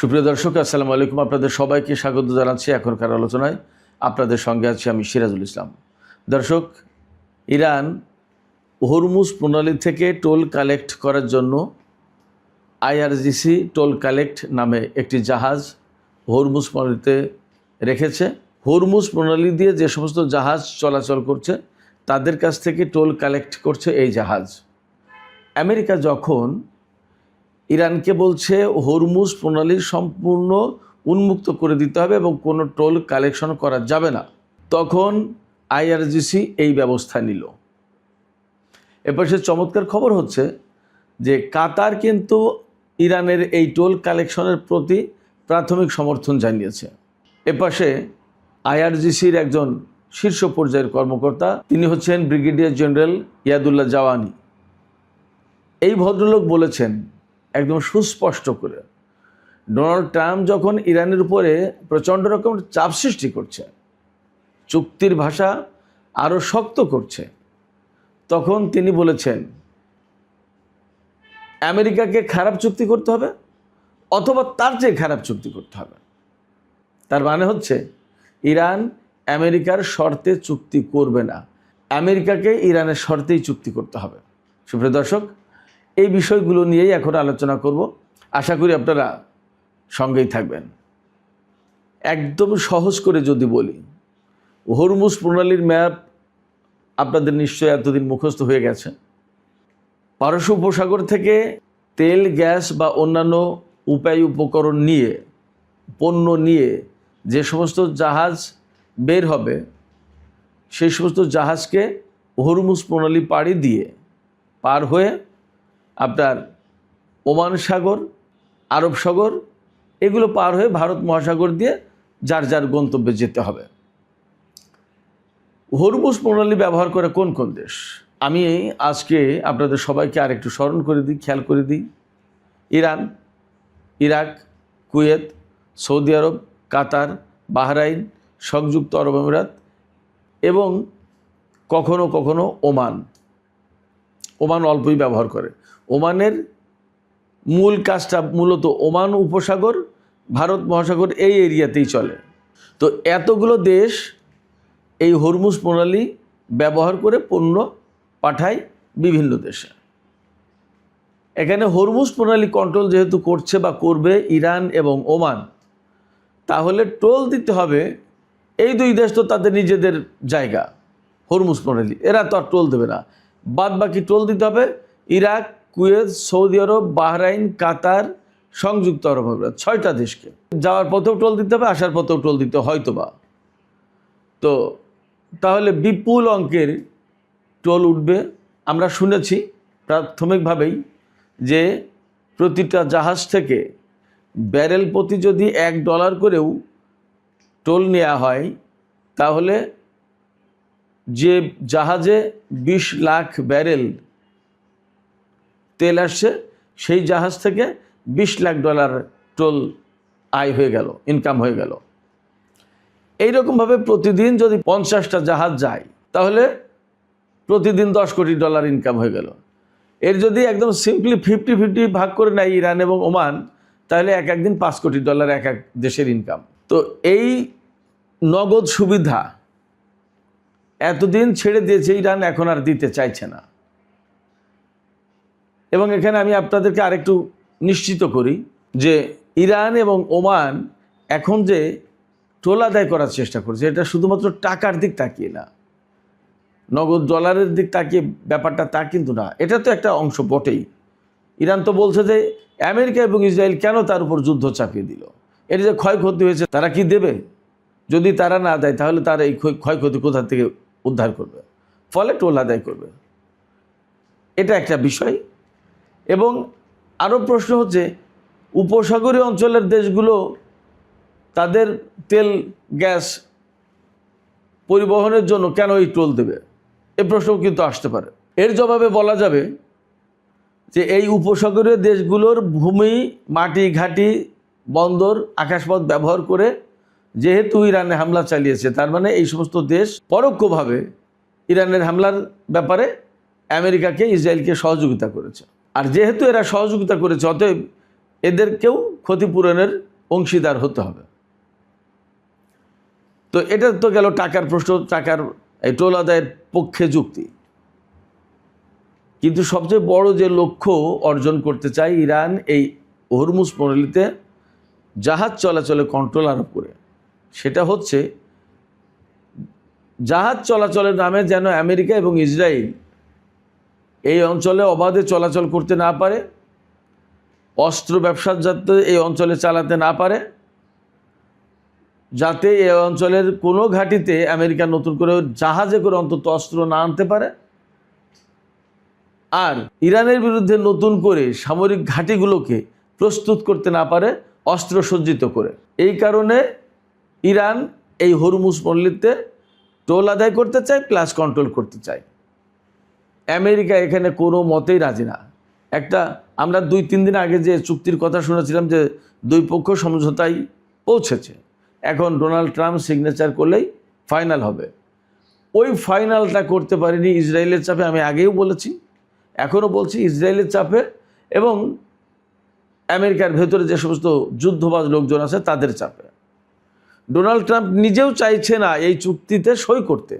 সুপ্রিয় দর্শক, আসসালামু আলাইকুম। আপনাদের সবাইকে স্বাগত জানাচ্ছি এখনকার আলোচনায়। আপনাদের সঙ্গে আছি আমি সিরাজুল ইসলাম। দর্শক, ইরান হরমুজ প্রণালী থেকে টোল কালেক্ট করার জন্য আইআরজিসি টোল কালেক্ট নামে একটি জাহাজ হরমুজ প্রণালীতে রেখেছে। হরমুজ প্রণালী দিয়ে যে সমস্ত জাহাজ চলাচল করছে তাদের কাছ থেকে টোল কালেক্ট করছে এই জাহাজ। আমেরিকা যখন ইরানকে বলছে হরমুজ প্রণালী সম্পূর্ণ উন্মুক্ত করে দিতে হবে এবং কোনো টোল কালেকশন করা যাবে না, তখন আইআরজিসি এই ব্যবস্থা নিল। এরপর সে চমৎকার খবর হচ্ছে যে কাতার কিন্তু ইরানের এই টোল কালেকশনের প্রতি প্রাথমিক সমর্থন জানিয়েছে। এপাশে আইআরজিসির একজন শীর্ষ পর্যায়ের কর্মকর্তা, তিনি হচ্ছেন ব্রিগেডিয়ার জেনারেল ইয়াদুল্লাহ জাওয়ানি। এই ভদ্রলোক বলেছেন একদম সুস্পষ্ট করে, ডোনাল্ড ট্রাম্প যখন ইরানের উপরে প্রচণ্ড রকমের চাপ সৃষ্টি করছে, চুক্তির ভাষা আরও শক্ত করছে, তখন তিনি বলেছেন আমেরিকাকে খারাপ চুক্তি করতে হবে অথবা তার চেয়ে খারাপ চুক্তি করতে হবে। তার মানে হচ্ছে ইরান আমেরিকার শর্তে চুক্তি করবে না, আমেরিকাকে ইরানের শর্তেই চুক্তি করতে হবে। সুপ্রিয় দর্শক, এই বিষয়গুলো নিয়েই এখন আলোচনা করব। আশা করি আপনারা সঙ্গেই থাকবেন। একদম সহজ করে যদি বলি, হরমুজ প্রণালীর ম্যাপ আপনাদের নিশ্চয়ই এতদিন মুখস্থ হয়ে গেছে। পারস্য উপসাগর থেকে তেল, গ্যাস বা অন্যান্য উপায় উপকরণ নিয়ে, পণ্য নিয়ে যে সমস্ত জাহাজ বের হবে, সেই সমস্ত জাহাজকে হরমুজ প্রণালী পাড়ি দিয়ে পার হয়ে আপনার ওমান সাগর, আরব সাগর, এগুলো পার হয়ে ভারত মহাসাগর দিয়ে যার যার গন্তব্যে যেতে হবে। হরমুজ প্রণালী ব্যবহার করে কোন কোন দেশ, আমি আজকে আপনাদের সবাইকে আরেকটু স্মরণ করে দিই, খেয়াল করে দিই। ইরান, ইরাক, কুয়েত, সৌদি আরব, কাতার, বাহরাইন, সংযুক্ত আরব আমিরাত এবং কখনো কখনো ওমান। ওমান অল্পই ব্যবহার করে। ওমানের মূল কাজটা মূলত ওমান উপসাগর, ভারত মহাসাগর এই এরিয়াতেই চলে। তো এতগুলো দেশ এই হরমুজ প্রণালী ব্যবহার করে পণ্য পাঠায় বিভিন্ন দেশে। এখানে হরমুজ প্রণালী কন্ট্রোল যেহেতু করছে বা করবে ইরান এবং ওমান, তাহলে টোল দিতে হবে। এই দুই দেশ তো তাদের নিজেদের জায়গা, হরমুজ প্রণালী, এরা তো আর টোল দেবে না। বাদ বাকি টোল দিতে হবে ইরাক, কুয়েত, সৌদি আরব, বাহরাইন, কাতার, সংযুক্ত আরব আমিরাত, 6টা দেশকে। যাওয়ার পথেও টোল দিতে হবে, আসার পথেও টোল দিতে হয়তো বা। তো তাহলে বিপুল অঙ্কের টোল উঠবে। আমরা শুনেছি প্রাথমিকভাবেই যে প্রতিটা জাহাজ থেকে ব্যারেল প্রতি যদি $1 করেও টোল নেওয়া হয়, তাহলে যে জাহাজে 20 লাখ ব্যারেল তেল আসছে, সেই জাহাজ থেকে $20 লাখ টোল আয় হয়ে গেল, ইনকাম হয়ে গেল। এইরকমভাবে প্রতিদিন যদি 50টা জাহাজ যায়, তাহলে প্রতিদিন $10 কোটি ইনকাম হয়ে গেল। এর যদি একদম সিম্পলি 50-50 ভাগ করে নেয় ইরান এবং ওমান, তাহলে একদিন $5 কোটি এক এক দেশের ইনকাম। তো এই নগদ সুবিধা এতদিন ছেড়ে দিয়েছে ইরান, এখন আর দিতে চাইছে না। এবং এখানে আমি আপনাদেরকে আরেকটু নিশ্চিত করি যে ইরান এবং ওমান এখন যে টোল আদায় করার চেষ্টা করছে, এটা শুধুমাত্র টাকার দিক তাকিয়ে না, নগদ ডলারের দিক তাকিয়ে ব্যাপারটা তা কিন্তু না। এটা তো একটা অংশ বটেই। ইরান তো বলছে যে আমেরিকা এবং ইসরায়েল কেন তার উপর যুদ্ধ চাপিয়ে দিল, এর যে ক্ষয়ক্ষতি হয়েছে তারা কি দেবে? যদি তারা না দেয়, তাহলে তারা এই ক্ষয়ক্ষতি কোথা থেকে উদ্ধার করবে? ফলে টোল আদায় করবে। এটা একটা বিষয়। এবং আরও প্রশ্ন হচ্ছে, উপসাগরীয় অঞ্চলের দেশগুলো তাদের তেল, গ্যাস পরিবহনের জন্য কেন এই টোল দেবে? এ প্রশ্নও কিন্তু আসতে পারে। এর জবাবে বলা যাবে যে এই উপসাগরীয় দেশগুলোর ভূমি, মাটি, ঘাঁটি, বন্দর, আকাশপথ ব্যবহার করে যেহেতু ইরানে হামলা চালিয়েছে, তার মানে এই সমস্ত দেশ পরোক্ষভাবে ইরানের হামলার ব্যাপারে আমেরিকাকে, ইসরায়েলকে সহযোগিতা করেছে। আর যেহেতু এরা সহযোগিতা করেছে, অতএব এদেরকেও ক্ষতিপূরণের অংশীদার হতে হবে। তো এটা তো গেল টাকার প্রশ্ন, টাকার এই টোল আদায়ের পক্ষে যুক্তি। কিন্তু সবচেয়ে বড় যে লক্ষ্য অর্জন করতে চায় ইরান এই হরমুজ প্রণালীতে জাহাজ চলাচলে কন্ট্রোল আরোপ করে, সেটা হচ্ছে জাহাজ চলাচলের নামে যেন আমেরিকা এবং ইসরায়েল এই অঞ্চলে অবাধে চলাচল করতে না পারে, অস্ত্র ব্যবসা যাতে এই অঞ্চলে চালাতে না পারে, যাতে এই অঞ্চলের কোনো ঘাঁটিতে আমেরিকা নতুন করে জাহাজে করে অন্তত অস্ত্র না আনতে পারে, আর ইরানের বিরুদ্ধে নতুন করে সামরিক ঘাঁটিগুলোকে প্রস্তুত করতে না পারে অস্ত্র সজ্জিত করে। এই কারণে ইরান এই হরমুজ প্রণালীতে টোল আদায় করতে চায়, প্লাস কন্ট্রোল করতে চায়। আমেরিকা এখানে কোনো মতেই রাজি না। আমরা 2-3 দিন আগে যে চুক্তির কথা শুনেছিলাম যে দুই পক্ষ সমঝোতায় পৌঁছেছে, এখন ডোনাল্ড ট্রাম্প সিগনেচার করলেই ফাইনাল হবে। ওই ফাইনালটা করতে পারেনি ইসরায়েলের চাপে। আমি আগেও বলেছি, এখনও বলছি, ইসরায়েলের চাপে এবং আমেরিকার ভেতরে যে সমস্ত যুদ্ধবাজ লোকজন আছে তাদের চাপে। ডোনাল্ড ট্রাম্প নিজেও চাইছে না এই চুক্তিতে সই করতে,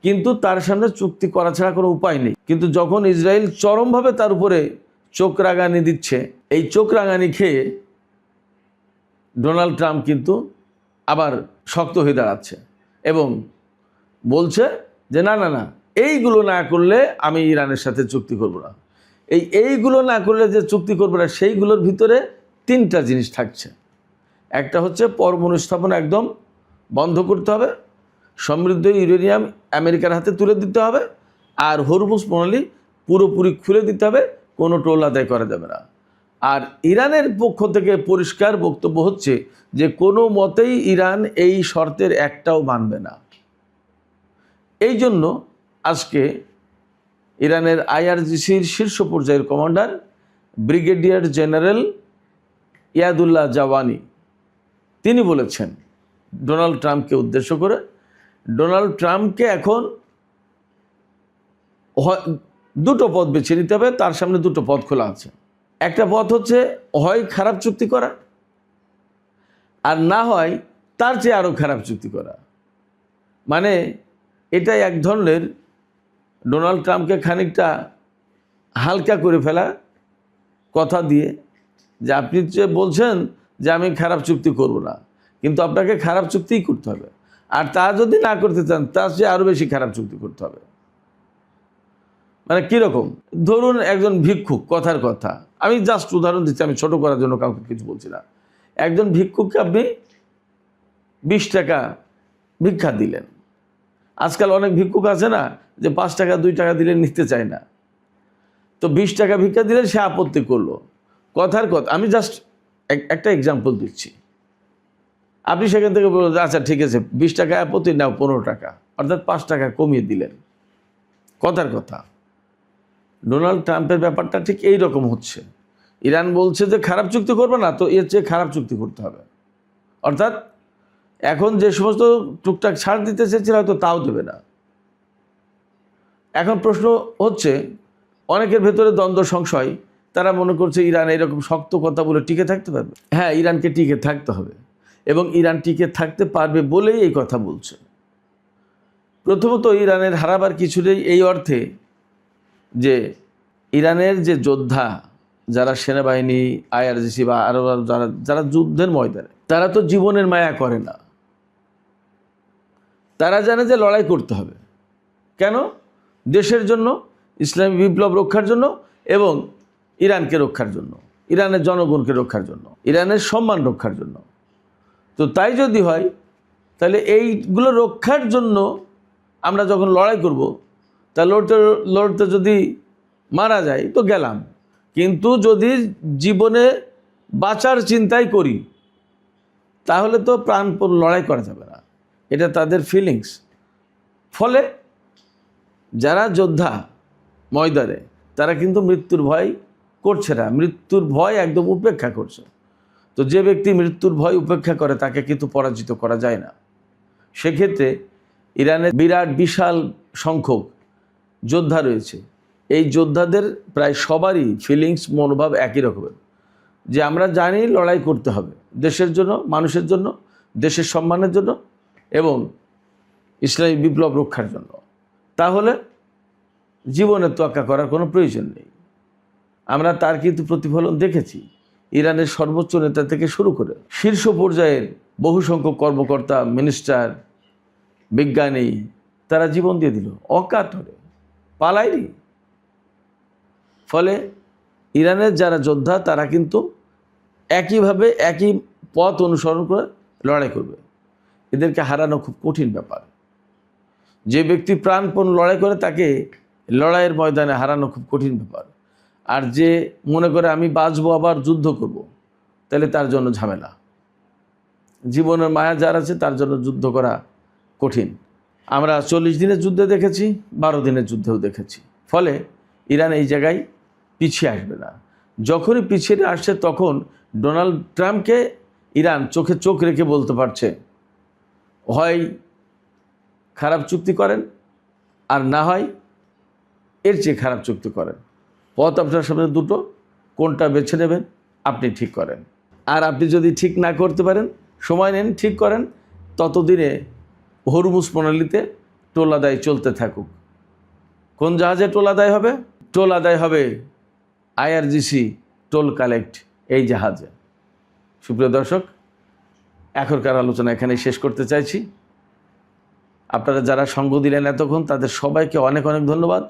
কিন্তু তার সামনে চুক্তি করা ছাড়া কোনো উপায় নেই। কিন্তু যখন ইসরায়েল চরমভাবে তার উপরে চোখ রাঙানি দিচ্ছে, এই চোখ রাঙানি খেয়ে ডোনাল্ড ট্রাম্প কিন্তু আবার শক্ত হয়ে দাঁড়াচ্ছে এবং বলছে যে না না না, এইগুলো না করলে আমি ইরানের সাথে চুক্তি করব না। এইগুলো না করলে যে চুক্তি করবো না, সেইগুলোর ভিতরে 3টা জিনিস থাকছে। একটা হচ্ছে পরমাণু স্থাপনা একদম বন্ধ করতে হবে, সমৃদ্ধ ইউরেনিয়াম আমেরিকার হাতে তুলে দিতে হবে, আর হরমুজ প্রণালী পুরোপুরি খুলে দিতে হবে, কোনো টোল আদায় করা যাবে না। আর ইরানের পক্ষ থেকে পরিষ্কার বক্তব্য হচ্ছে যে কোনো মতেই ইরান এই শর্তের একটাও মানবে না। এই জন্য আজকে ইরানের IRGCর শীর্ষ পর্যায়ের commander brigadier general Yadullah Jawaani তিনি বলেছেন ডোনাল্ড ট্রাম্পকে উদ্দেশ্য করে, ডোনাল্ড ট্রাম্পকে এখন 2টো পথ বেছে নিতে হবে। তার সামনে 2টো পথ খোলা আছে। একটা পথ হচ্ছে হয় খারাপ চুক্তি করা, আর না হয় তার চেয়ে আরও খারাপ চুক্তি করা। মানে এটা এক ধরনের ডোনাল্ড ট্রাম্পকে খানিকটা হালকা করে ফেলা, কথা দিয়ে যে আপনি যে বলছেন যে আমি খারাপ চুক্তি করব না, কিন্তু আপনাকে খারাপ চুক্তিই করতে হবে, আর তা যদি না করতে চান তার চেয়ে আরও বেশি খারাপ চুক্তি করতে হবে। মানে কীরকম? ধরুন একজন ভিক্ষুক, কথার কথা, আমি জাস্ট উদাহরণ দিচ্ছি, আমি ছোট করার জন্য কাউকে কিছু বলছি না। একজন ভিক্ষুককে আপনি 20 টাকা ভিক্ষা দিলেন। আজকাল অনেক ভিক্ষুক আছে না যে 5 টাকা 2 টাকা দিলে নিতে চায় না, তো 20 টাকা ভিক্ষা দিলে সে আপত্তি করলো। কথার কথা, আমি জাস্ট একটা এক্সাম্পল দিচ্ছি। আপনি সেখান থেকে বললেন আচ্ছা ঠিক আছে 20 টাকা আপত্তি, নাও 15 টাকা, অর্থাৎ 5 টাকা কমিয়ে দিলেন। কথার কথা, ডোনাল্ড ট্রাম্পের ব্যাপারটা ঠিক এই রকম হচ্ছে। ইরান বলছে যে খারাপ চুক্তি করবে না, তো এর চেয়ে খারাপ চুক্তি করতে হবে। অর্থাৎ এখন যে সমস্ত টুকটাক ছাড় দিতে চেয়েছিল হয়তো তাও দেবে না। এখন প্রশ্ন হচ্ছে, অনেকের ভেতরে দ্বন্দ্ব সংশয়, তারা মনে করছে ইরান এরকম শক্ত কথা বলে টিকে থাকতে পারবে। হ্যাঁ, ইরানকে টিকে থাকতে হবে এবং ইরান টিকে থাকতে পারবে বলেই এই কথা বলছে। প্রথমত ইরানের হারাবার কিছু নেই এই অর্থে যে ইরানের যে যোদ্ধা, যারা সেনাবাহিনী, IRGC বা আরও যারা যুদ্ধের ময়দানে, তারা তো জীবনের মায়া করে না। তারা জানে যে লড়াই করতে হবে। কেন? দেশের জন্য, ইসলামী বিপ্লব রক্ষার জন্য এবং ইরানকে রক্ষার জন্য, ইরানের জনগণকে রক্ষার জন্য, ইরানের সম্মান রক্ষার জন্য। তো তাই যদি হয়, তাহলে এইগুলো রক্ষার জন্য আমরা যখন লড়াই করব, তা লড়তে লড়তে যদি মারা যায় তো গেলাম, কিন্তু যদি জীবনে বাঁচার চিন্তাই করি তাহলে তো প্রাণপণ লড়াই করা যাবে না। এটা তাদের ফিলিংস। ফলে যারা যোদ্ধা ময়দানে, তারা কিন্তু মৃত্যুর ভয় করছে না, মৃত্যুর ভয় একদম উপেক্ষা করছে। তো যে ব্যক্তি মৃত্যুর ভয় উপেক্ষা করে তাকে কিন্তু পরাজিত করা যায় না। সেক্ষেত্রে ইরানের বিশাল সংখ্যক যোদ্ধা রয়েছে। এই যোদ্ধাদের প্রায় সবারই ফিলিংস, মনোভাব একই রকমের। যে আমরা জানি লড়াই করতে হবে দেশের জন্য, মানুষের জন্য, দেশের সম্মানের জন্য এবং ইসলামী বিপ্লব রক্ষার জন্য, তাহলে জীবনে তোয়াক্কা করার কোনো প্রয়োজন নেই। আমরা তার কিন্তু প্রতিফলন দেখেছি। ইরানের সর্বোচ্চ নেতা থেকে শুরু করে শীর্ষ পর্যায়ের বহু সংখ্যক কর্মকর্তা, মিনিস্টার, বিজ্ঞানী তারা জীবন দিয়ে দিল অকাতরে, পালায়নি। ফলে ইরানের যারা যোদ্ধা তারা কিন্তু একইভাবে একই পথ অনুসরণ করে লড়াই করবে। এদেরকে হারানো খুব কঠিন ব্যাপার। যে ব্যক্তি প্রাণপণ লড়াই করে তাকে লড়াইয়ের ময়দানে হারানো খুব কঠিন ব্যাপার। আর যে মনে করে আমি বাঁচবো আবার যুদ্ধ করব, তাহলে তার জন্য ঝামেলা। জীবনের মায়া যার আছে তার জন্য যুদ্ধ করা কঠিন। আমরা 40 দিনের যুদ্ধে দেখেছি, 12 দিনের যুদ্ধেও দেখেছি। ফলে ইরান এই জায়গায় পিছিয়ে আসবে না। যখনই পিছিয়ে আসছে তখন ডোনাল্ড ট্রাম্পকে ইরান চোখে চোখ রেখে বলতে পারছে, হয় খারাপ চুক্তি করেন আর না হয় এর চেয়ে খারাপ চুক্তি করেন। পথ আপনার সামনে দুটো, কোনটা বেছে নেবেন আপনি ঠিক করেন। আর আপনি যদি ঠিক না করতে পারেন, সময় নেন, ঠিক করেন, ততদিনে হরমুজ প্রণালীতে টোল আদায় চলতে থাকুক। কোন জাহাজে টোল আদায় হবে? টোল আদায় হবে IRGC টোল কালেক্ট এই জাহাজে। সুপ্রিয় দর্শক, এখনকার আলোচনা এখানেই শেষ করতে চাইছি। আপনারা যারা সঙ্গ দিলেন এতক্ষণ তাদের সবাইকে অনেক অনেক ধন্যবাদ।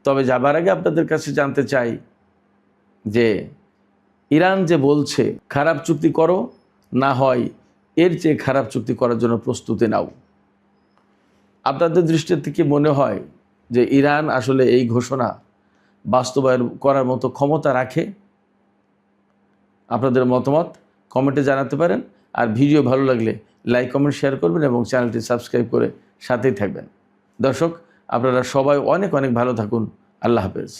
তবে যাবার আগে আপনাদের কাছে জানতে চাই যে ইরান যে বলছে খারাপ চুক্তি করো, না হয় এর চেয়ে খারাপ চুক্তি করার জন্য প্রস্তুতি নাও, আপনাদের দৃষ্টি থেকে মনে হয় যে ইরান আসলে এই ঘোষণা বাস্তবায়ন করার মতো ক্ষমতা রাখে? আপনাদের মতামত কমেন্টে জানাতে পারেন। আর ভিডিও ভালো লাগলে লাইক, কমেন্ট, শেয়ার করবেন এবং চ্যানেলটি সাবস্ক্রাইব করে সাথেই থাকবেন। দর্শক, আপনারা সবাই অনেক অনেক ভালো থাকুন। আল্লাহ হাফেজ।